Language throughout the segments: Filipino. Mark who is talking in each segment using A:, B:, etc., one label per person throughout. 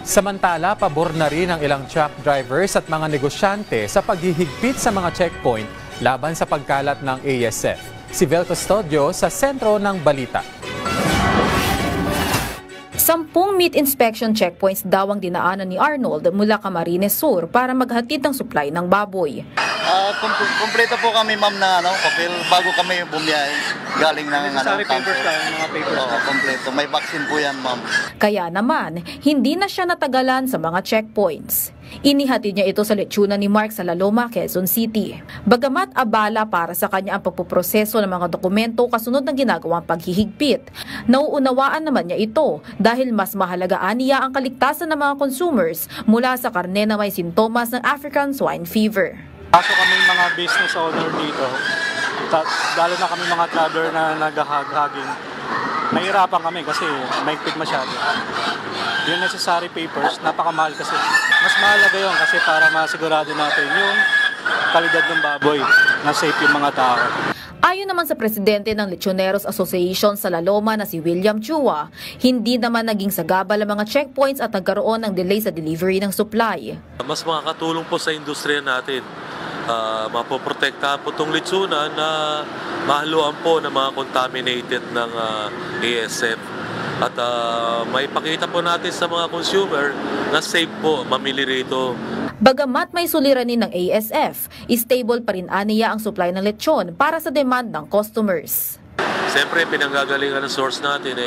A: Samantala, pabor na rin ang ilang truck drivers at mga negosyante sa paghihigpit sa mga checkpoint laban sa pagkalat ng ASF. Si Vel Custodio sa sentro ng balita.
B: 10 meat inspection checkpoints daw ang dinaanan ni Arnold mula Camarines Sur para maghatid ng supply ng baboy.
C: Kompleto po kami ma'am na papel bago kami bumiyahe galing ng
D: papers lang, mga papers.
C: Oo, kompleto. May vaccine po yan ma'am.
B: Kaya naman, hindi na siya natagalan sa mga checkpoints. Inihatid niya ito sa letyunan ni Mark sa Laloma, Quezon City. Bagamat abala para sa kanya ang pagpuproseso ng mga dokumento kasunod ng ginagawang paghihigpit, nauunawaan naman niya ito dahil mas mahalagaan niya ang kaligtasan ng mga consumers mula sa karne na may sintomas ng African swine fever.
D: Kaso kami mga business owner dito, lalo na kami mga traveler na naghahaging, mahirapan kami kasi mahigpit masyado. Yung necessary papers, napakamahal kasi. Mas mahalaga yun kasi para masigurado natin yung kalidad ng baboy na safe yung mga tao.
B: Ayon naman sa presidente ng Lechoneros Association sa Laloma na si William Chua, hindi naman naging sagabal ang mga checkpoints at nagkaroon ng delay sa delivery ng supply.
E: Mas makakatulong po sa industriya natin. Mapoprotektahan po itong lechonan na mahaluan po ng mga contaminated ng ASF. At maipakita po natin sa mga consumer na safe po mamili rito.
B: Bagamat may suliranin ng ASF, stable pa rin aniya ang supply ng lechon para sa demand ng customers.
E: Siyempre, pinanggagalingan ng source natin,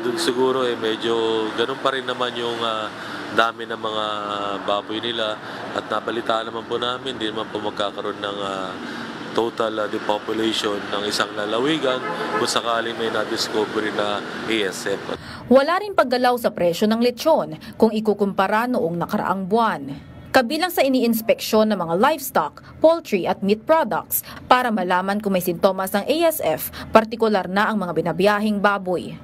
E: dun siguro medyo ganun pa rin naman yung dami ng mga baboy nila. At nabalitaan naman po namin, hindi naman po magkakaroon ng total depopulation ng isang lalawigan kung sakaling may na-discovery na ASF.
B: Wala rin paggalaw sa presyo ng lechon kung ikukumpara noong nakaraang buwan. Kabilang sa iniinspeksyon ng mga livestock, poultry at meat products para malaman kung may sintomas ng ASF, partikular na ang mga binabiyahing baboy.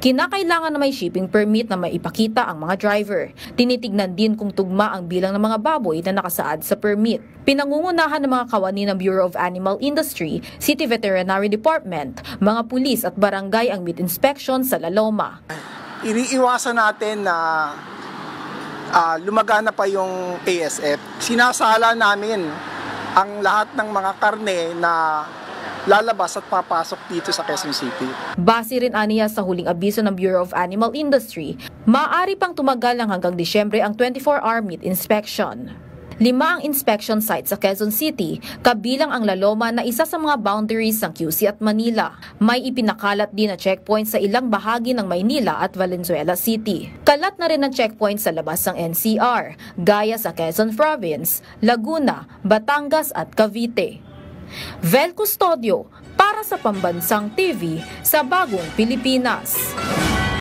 B: Kinakailangan na may shipping permit na maipakita ang mga driver. Tinitignan din kung tugma ang bilang ng mga baboy na nakasaad sa permit. Pinangungunahan ng mga kawani ng Bureau of Animal Industry, City Veterinary Department, mga pulis at barangay ang meat inspection sa Laloma.
F: Iniiwasan natin na lumagana pa yung ASF. Sinasala namin ang lahat ng mga karne na lalabas at papasok dito sa Quezon City.
B: Base rin aniya sa huling abiso ng Bureau of Animal Industry, maaari pang tumagal ng hanggang Disyembre ang 24-hour meat inspection. 5 ang inspection sites sa Quezon City, kabilang ang Laloma na isa sa mga boundaries ng QC at Manila. May ipinakalat din na checkpoint sa ilang bahagi ng Maynila at Valenzuela City. Kalat na rin ang checkpoint sa labas ng NCR, gaya sa Quezon Province, Laguna, Batangas at Cavite. Vel Custodio para sa Pambansang TV sa Bagong Pilipinas.